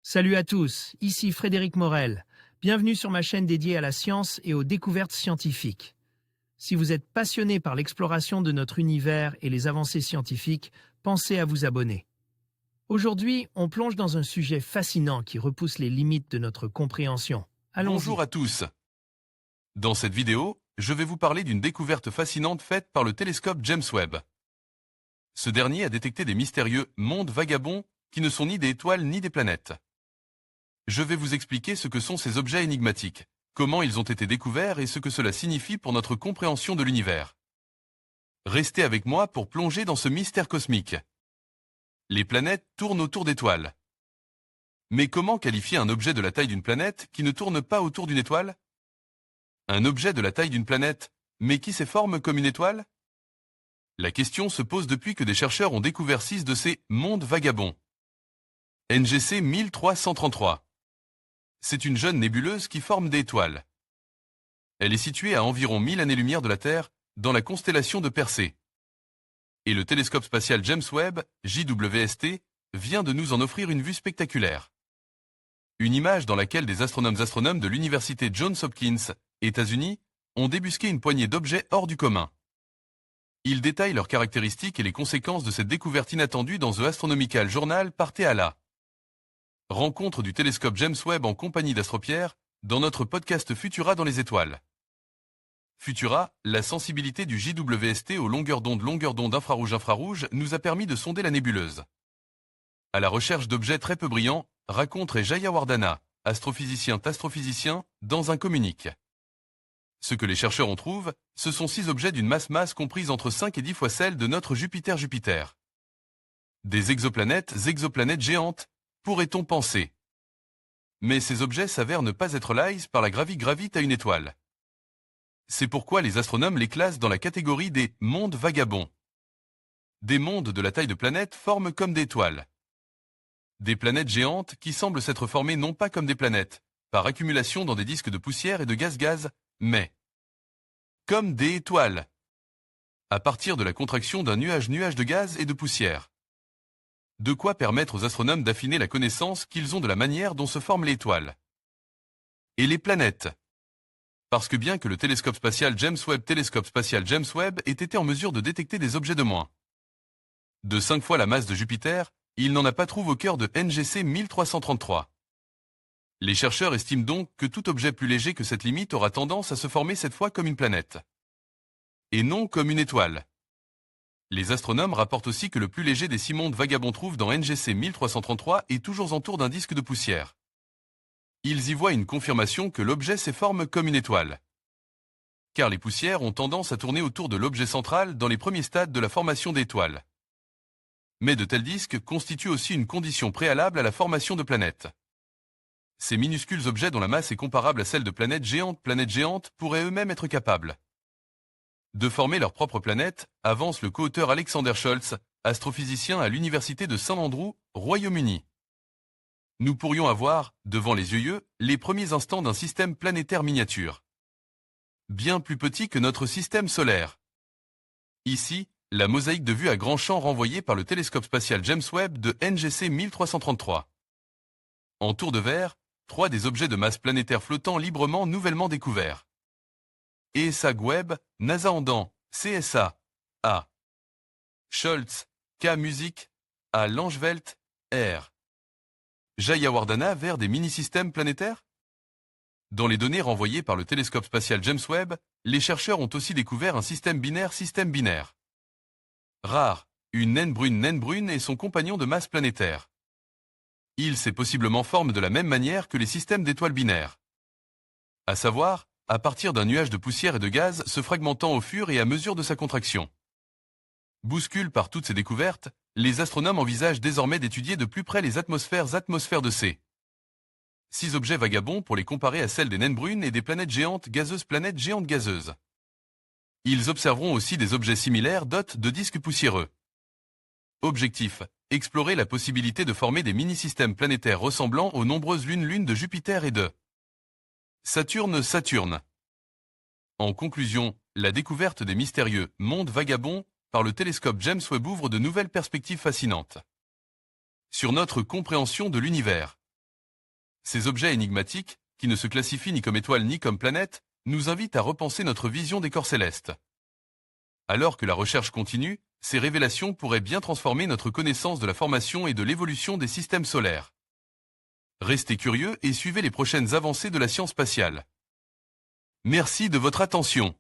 Salut à tous, ici Frédéric Morel. Bienvenue sur ma chaîne dédiée à la science et aux découvertes scientifiques. Si vous êtes passionné par l'exploration de notre univers et les avancées scientifiques, pensez à vous abonner. Aujourd'hui, on plonge dans un sujet fascinant qui repousse les limites de notre compréhension. Allons-y. Bonjour à tous. Dans cette vidéo, je vais vous parler d'une découverte fascinante faite par le télescope James Webb. Ce dernier a détecté des mystérieux mondes vagabonds qui ne sont ni des étoiles ni des planètes. Je vais vous expliquer ce que sont ces objets énigmatiques, comment ils ont été découverts et ce que cela signifie pour notre compréhension de l'univers. Restez avec moi pour plonger dans ce mystère cosmique. Les planètes tournent autour d'étoiles. Mais comment qualifier un objet de la taille d'une planète qui ne tourne pas autour d'une étoile? Un objet de la taille d'une planète, mais qui s'efforme comme une étoile? La question se pose depuis que des chercheurs ont découvert 6 de ces mondes vagabonds. NGC 1333. C'est une jeune nébuleuse qui forme des étoiles. Elle est située à environ 1000 années-lumière de la Terre, dans la constellation de Persée. Et le télescope spatial James Webb, JWST, vient de nous en offrir une vue spectaculaire. Une image dans laquelle des astronomes de l'université Johns Hopkins, États-Unis, ont débusqué une poignée d'objets hors du commun. Ils détaillent leurs caractéristiques et les conséquences de cette découverte inattendue dans The Astronomical Journal par Théala. Rencontre du télescope James Webb en compagnie d'Astropierre, dans notre podcast Futura dans les étoiles. Futura, la sensibilité du JWST aux longueurs d'onde infrarouge nous a permis de sonder la nébuleuse. À la recherche d'objets très peu brillants, raconte Jayawardana, astrophysicien, dans un communiqué. Ce que les chercheurs en trouvent, ce sont 6 objets d'une masse comprise entre 5 et 10 fois celle de notre Jupiter. Des exoplanètes géantes, pourrait-on penser. Mais ces objets s'avèrent ne pas être liés par la gravite à une étoile. C'est pourquoi les astronomes les classent dans la catégorie des mondes vagabonds. Des mondes de la taille de planètes forment comme des étoiles. Des planètes géantes qui semblent s'être formées non pas comme des planètes, par accumulation dans des disques de poussière et de gaz, mais comme des étoiles, à partir de la contraction d'un nuage de gaz et de poussière. De quoi permettre aux astronomes d'affiner la connaissance qu'ils ont de la manière dont se forment les étoiles. Et les planètes. Parce que bien que le télescope spatial James Webb ait été en mesure de détecter des objets de moins de 5 fois la masse de Jupiter, il n'en a pas trouvé au cœur de NGC 1333. Les chercheurs estiment donc que tout objet plus léger que cette limite aura tendance à se former cette fois comme une planète. Et non comme une étoile. Les astronomes rapportent aussi que le plus léger des 6 mondes vagabonds trouvent dans NGC 1333 est toujours autour d'un disque de poussière. Ils y voient une confirmation que l'objet s'efforme comme une étoile. Car les poussières ont tendance à tourner autour de l'objet central dans les premiers stades de la formation d'étoiles. Mais de tels disques constituent aussi une condition préalable à la formation de planètes. Ces minuscules objets dont la masse est comparable à celle de planètes géantes pourraient eux-mêmes être capables de former leur propre planète, avance le co-auteur Alexander Scholz, astrophysicien à l'université de St Andrews, Royaume-Uni. Nous pourrions avoir, devant les yeux, les premiers instants d'un système planétaire miniature. Bien plus petit que notre système solaire. Ici, la mosaïque de vue à grand champ renvoyée par le télescope spatial James Webb de NGC 1333. En tour de verre, 3 des objets de masse planétaire flottant librement nouvellement découverts. ESA Webb, NASA Andan, CSA, A. Scholz, K Music, A Langeveld, R. Jayawardana vers des mini-systèmes planétaires? Dans les données renvoyées par le télescope spatial James Webb, les chercheurs ont aussi découvert un système binaire. Rare, une naine brune et son compagnon de masse planétaire. Il s'est possiblement forme de la même manière que les systèmes d'étoiles binaires. À savoir, à partir d'un nuage de poussière et de gaz se fragmentant au fur et à mesure de sa contraction. Bousculés par toutes ces découvertes, les astronomes envisagent désormais d'étudier de plus près les atmosphères de ces 6 objets vagabonds pour les comparer à celles des naines brunes et des planètes géantes gazeuses. Ils observeront aussi des objets similaires dotés de disques poussiéreux. Objectif, explorer la possibilité de former des mini-systèmes planétaires ressemblant aux nombreuses lunes de Jupiter et de Saturne. En conclusion, la découverte des mystérieux mondes vagabonds par le télescope James Webb ouvre de nouvelles perspectives fascinantes sur notre compréhension de l'univers. Ces objets énigmatiques, qui ne se classifient ni comme étoiles ni comme planètes, nous invitent à repenser notre vision des corps célestes. Alors que la recherche continue, ces révélations pourraient bien transformer notre connaissance de la formation et de l'évolution des systèmes solaires. Restez curieux et suivez les prochaines avancées de la science spatiale. Merci de votre attention.